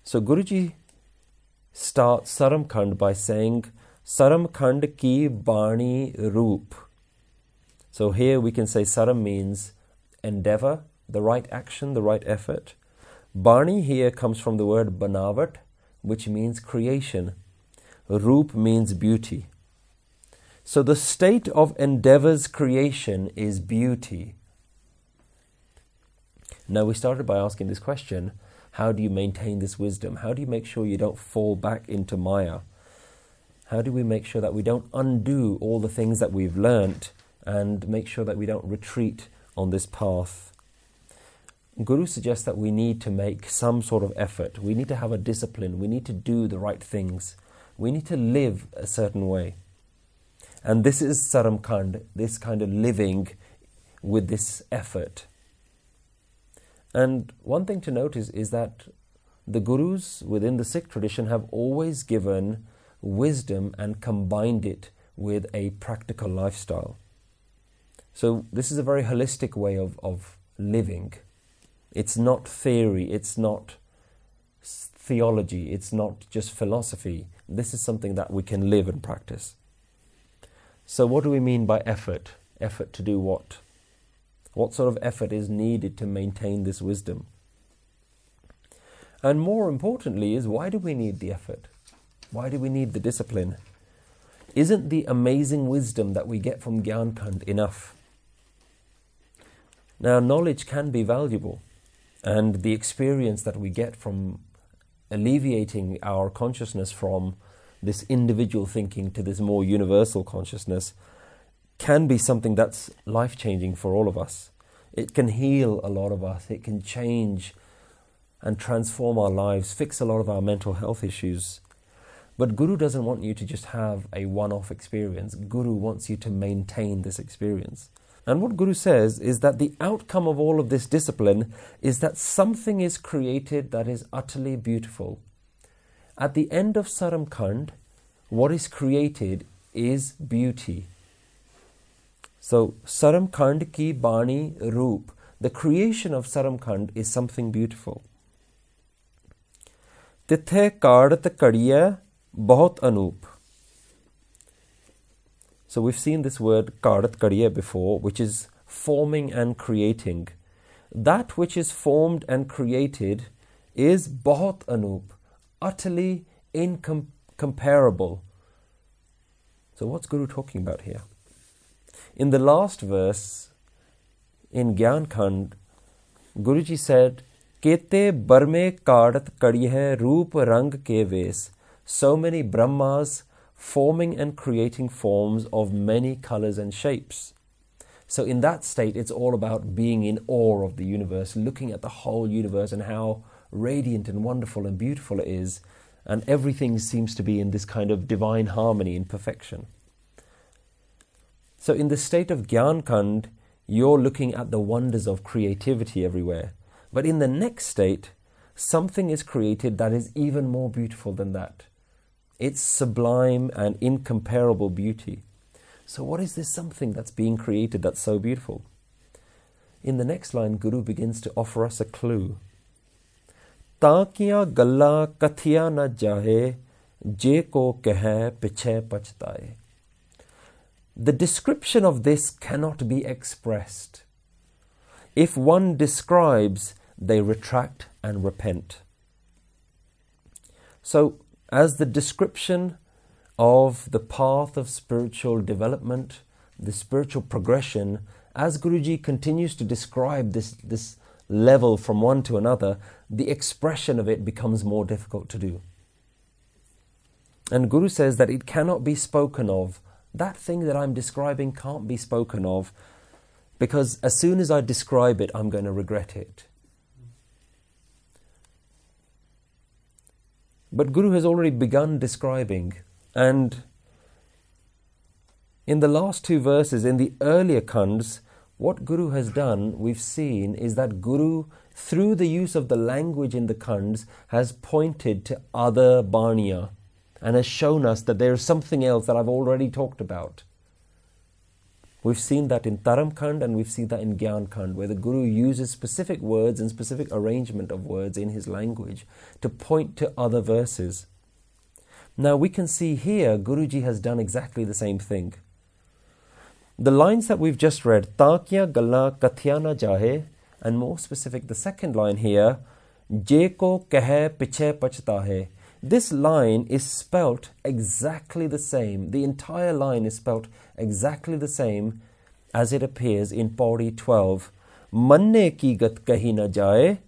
So Guruji starts Saram Khand by saying, Saram Khand ki Bani Roop. So here we can say Saram means endeavor, the right action, the right effort. Bani here comes from the word Banavat, which means creation. Roop means beauty. So the state of endeavor's creation is beauty. Now we started by asking this question, how do you maintain this wisdom? How do you make sure you don't fall back into Maya? How do we make sure that we don't undo all the things that we've learnt and make sure that we don't retreat on this path? Guru suggests that we need to make some sort of effort. We need to have a discipline. We need to do the right things. We need to live a certain way. And this is Saram Khand, this kind of living with this effort. And one thing to notice is that the Gurus within the Sikh tradition have always given wisdom and combined it with a practical lifestyle. So this is a very holistic way of living. It's not theory, it's not theology, it's not just philosophy. This is something that we can live and practice. So what do we mean by effort? Effort to do what? What sort of effort is needed to maintain this wisdom? And more importantly is, why do we need the effort? Why do we need the discipline? Isn't the amazing wisdom that we get from Gyan Khand enough? Now, knowledge can be valuable, and the experience that we get from alleviating our consciousness from this individual thinking to this more universal consciousness can be something that's life-changing for all of us. It can heal a lot of us. It can change and transform our lives, fix a lot of our mental health issues. But Guru doesn't want you to just have a one-off experience. Guru wants you to maintain this experience. And what Guru says is that the outcome of all of this discipline is that something is created that is utterly beautiful. At the end of Saram Khand, what is created is beauty. So, Saram Khand ki Bani Roop, the creation of Saram Khand is something beautiful. Tithe Kadat Kadiya Bahut Anoop. So we've seen this word Kadat Kadiya before, which is forming and creating. That which is formed and created is Bahut Anoop, utterly incomparable. So what's Guru talking about here? In the last verse, in Gyan Khand, Guruji said, Kete barme kadat kadiye roop rang ke ves. So many Brahmas forming and creating forms of many colors and shapes. So in that state, it's all about being in awe of the universe, looking at the whole universe and how radiant and wonderful and beautiful it is. And everything seems to be in this kind of divine harmony and perfection. So in the state of Gyan Khand, you're looking at the wonders of creativity everywhere. But in the next state, something is created that is even more beautiful than that. It's sublime and incomparable beauty. So what is this something that's being created that's so beautiful? In the next line, Guru begins to offer us a clue. Takiya galla kathiya na jahe, je ko kehe piche pachtaye. The description of this cannot be expressed. If one describes, they retract and repent. So, as the description of the path of spiritual development, the spiritual progression, as Guruji continues to describe this level from one to another, the expression of it becomes more difficult to do. And Guru says that it cannot be spoken of. That thing that I'm describing can't be spoken of, because as soon as I describe it, I'm going to regret it. But Guru has already begun describing, and in the last two verses, in the earlier Khands, what Guru has done, we've seen, is that Guru, through the use of the language in the Khands, has pointed to other Baniya and has shown us that there is something else that I've already talked about. We've seen that in Dharam Khand and we've seen that in Gyan Khand, where the Guru uses specific words and specific arrangement of words in his language to point to other verses. Now we can see here Guruji has done exactly the same thing. The lines that we've just read, Taakya Galla Kathya na Jahe, and more specific, the second line here, Je ko kahe piche pachta hai. This line is spelt exactly the same. The entire line is spelt exactly the same as it appears in Pauri 12. Manne ki gat kahi na jaye.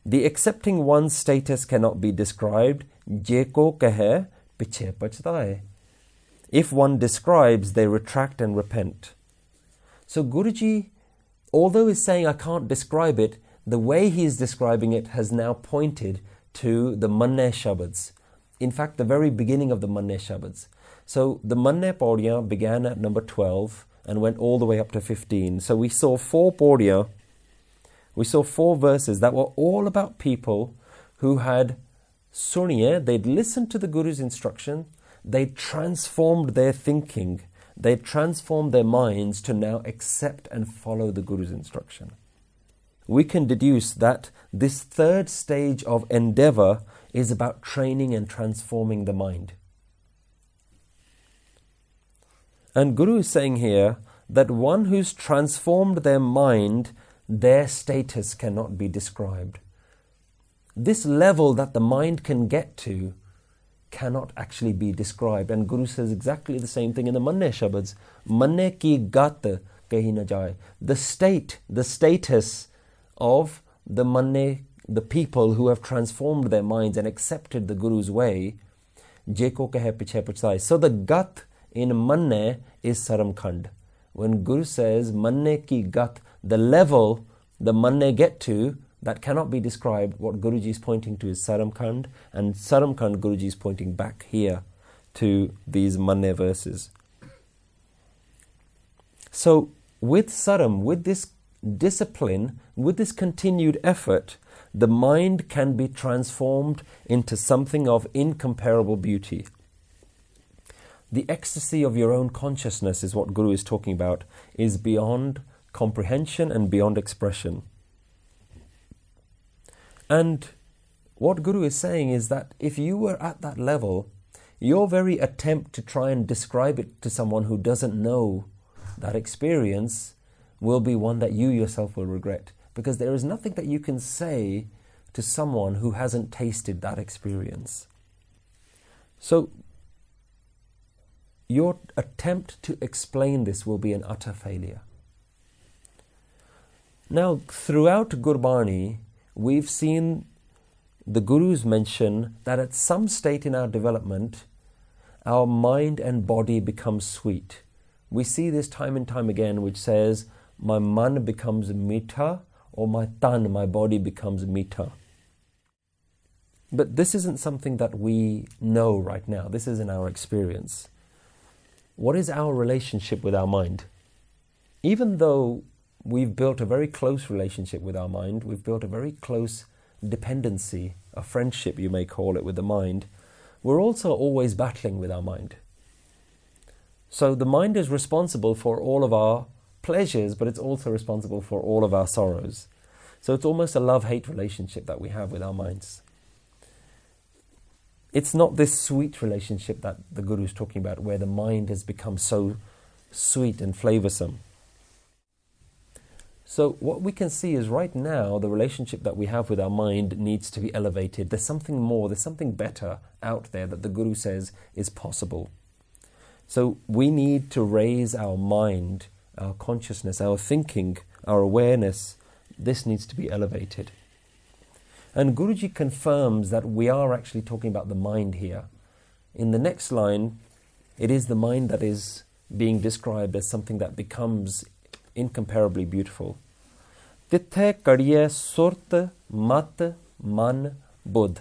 The accepting one's status cannot be described. Je ko kahe piche pachta hai. If one describes, they retract and repent. So Guruji, although he's saying I can't describe it, the way he is describing it has now pointed to the Manne Shabads. In fact, the very beginning of the Manne Shabads. So the Manne Pauriya began at number 12 and went all the way up to 15. So we saw 4 Pauriya, we saw 4 verses that were all about people who had suniye, they'd listened to the Guru's instruction, they transformed their thinking, they transformed their minds to now accept and follow the Guru's instruction. We can deduce that this third stage of endeavor is about training and transforming the mind. And Guru is saying here that one who's transformed their mind, their status cannot be described. This level that the mind can get to cannot actually be described. And Guru says exactly the same thing in the Manne Shabads. Manne ki gat kahi na jaye. The state, the status of the Manne, the people who have transformed their minds and accepted the Guru's way, Jeko kahe piche pachai. So the gat in Manne is Saram Khand. When Guru says Manne ki gat, the level the Manne get to, that cannot be described. What Guruji is pointing to is Saram Khand, and Saram Khand Guruji is pointing back here to these Manne verses. So with Saram, with this discipline, with this continued effort, the mind can be transformed into something of incomparable beauty. The ecstasy of your own consciousness is what Guru is talking about, is beyond comprehension and beyond expression. And what Guru is saying is that if you were at that level, your very attempt to try and describe it to someone who doesn't know that experience will be one that you yourself will regret, because there is nothing that you can say to someone who hasn't tasted that experience. So your attempt to explain this will be an utter failure. Now, throughout Gurbani, we've seen the Gurus mention that at some state in our development, our mind and body become sweet. We see this time and time again, which says, my man becomes mitha, or my tan, my body becomes mitha. But this isn't something that we know right now. This isn't our experience. What is our relationship with our mind? Even though we've built a very close relationship with our mind, we've built a very close dependency, a friendship you may call it, with the mind, we're also always battling with our mind. So the mind is responsible for all of our pleasures, but it's also responsible for all of our sorrows. So it's almost a love-hate relationship that we have with our minds. It's not this sweet relationship that the Guru is talking about, where the mind has become so sweet and flavoursome. So what we can see is right now, the relationship that we have with our mind needs to be elevated. There's something more, there's something better out there that the Guru says is possible. So we need to raise our mind, our consciousness, our thinking, our awareness. This needs to be elevated. And Guruji confirms that we are actually talking about the mind here. In the next line, it is the mind that is being described as something that becomes incomparably beautiful. Tithe kadiye surt mat man buddh.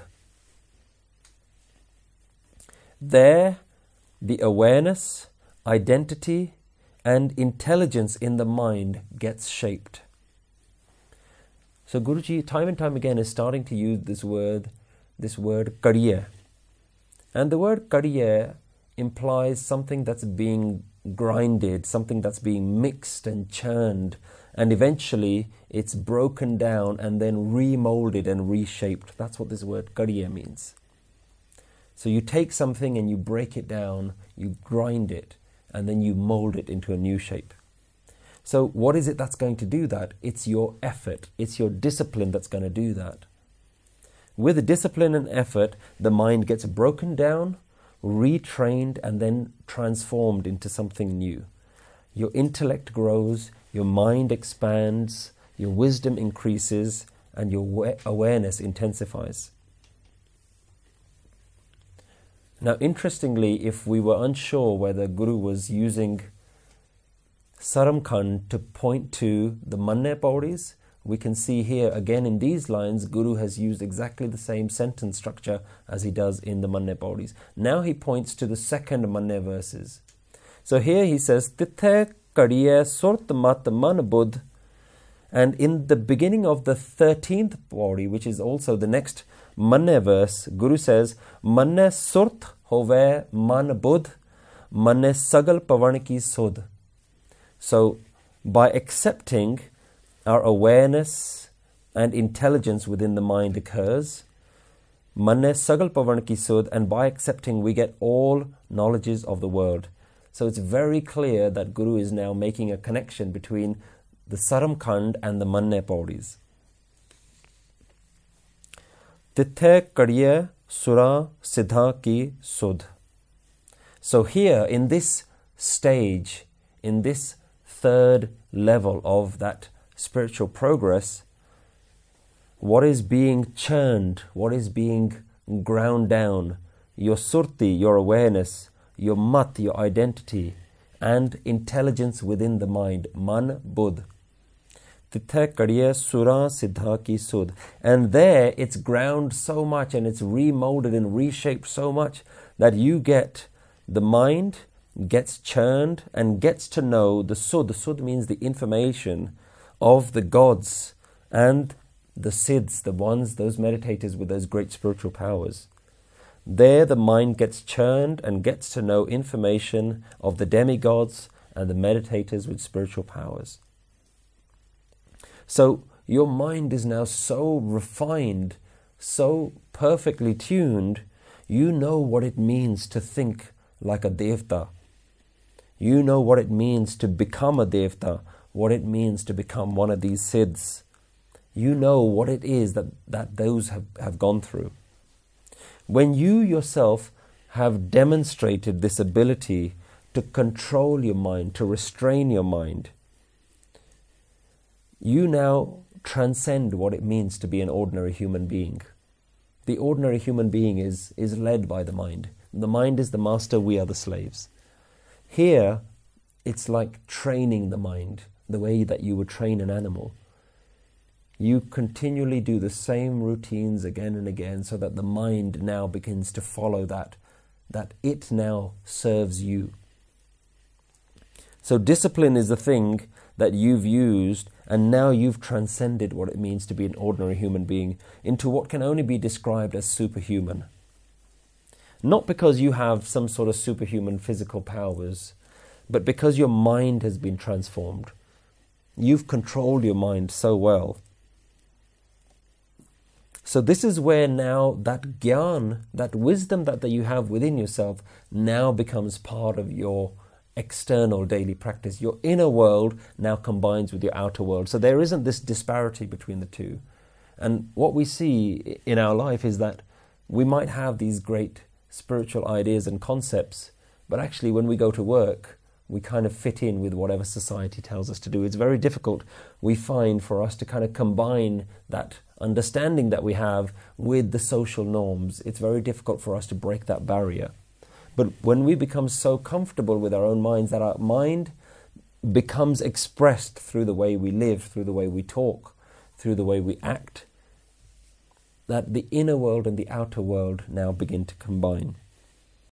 There, the awareness, identity, and intelligence in the mind gets shaped. So Guruji, time and time again, is starting to use this word kadiye. And the word kadiye implies something that's being grinded, something that's being mixed and churned, and eventually it's broken down and then remolded and reshaped. That's what this word kadiya means. So you take something and you break it down, you grind it, and then you mold it into a new shape. So what is it that's going to do that? It's your effort, it's your discipline that's going to do that. With discipline and effort, the mind gets broken down, retrained, and then transformed into something new. Your intellect grows, your mind expands, your wisdom increases, and your awareness intensifies. Now, interestingly, if we were unsure whether Guru was using Saramkhand to point to the Manne Pauris, we can see here again in these lines, Guru has used exactly the same sentence structure as he does in the Manne Pauris. Now he points to the second Manne verses. So here he says, Tithe kadiye surt mat man buddh. And in the beginning of the 13th Pauri, which is also the next Manne verse, Guru says, Manne surt hove man buddh, manne sagal pavan ki sudh. So by accepting our awareness and intelligence within the mind occurs, manne sagal pavan ki sudh, and by accepting we get all knowledges of the world. So it's very clear that Guru is now making a connection between the Saramkhand and the Manne Pauris. Tithe kadiye sura siddha ki sudh. So here in this stage, in this third level of that spiritual progress, what is being churned, what is being ground down, your surti, your awareness, your mat, your identity, and intelligence within the mind, man, buddh. Tithe kadiye sura siddha ki sudh. And there it's ground so much and it's remolded and reshaped so much that you get, the mind gets churned and gets to know the sudh. The sudh means the information of the gods and the siddhs, the ones, those meditators with those great spiritual powers. There the mind gets churned and gets to know information of the demigods and the meditators with spiritual powers. So your mind is now so refined, so perfectly tuned, you know what it means to think like a devta. You know what it means to become a devta, what it means to become one of these siddhs. You know what it is that those have gone through. When you yourself have demonstrated this ability to control your mind, to restrain your mind, you now transcend what it means to be an ordinary human being. The ordinary human being is led by the mind. The mind is the master, we are the slaves. Here, it's like training the mind, the way that you would train an animal. You continually do the same routines again and again so that the mind now begins to follow that it now serves you. So discipline is the thing that you've used, and now you've transcended what it means to be an ordinary human being into what can only be described as superhuman. Not because you have some sort of superhuman physical powers, but because your mind has been transformed. You've controlled your mind so well. So this is where now that gyan, that wisdom that you have within yourself, now becomes part of your external daily practice. Your inner world now combines with your outer world. So there isn't this disparity between the two. And what we see in our life is that we might have these great spiritual ideas and concepts, but actually when we go to work, we kind of fit in with whatever society tells us to do. It's very difficult, we find, for us to kind of combine that understanding that we have with the social norms. It's very difficult for us to break that barrier. But when we become so comfortable with our own minds that our mind becomes expressed through the way we live, through the way we talk, through the way we act, that the inner world and the outer world now begin to combine.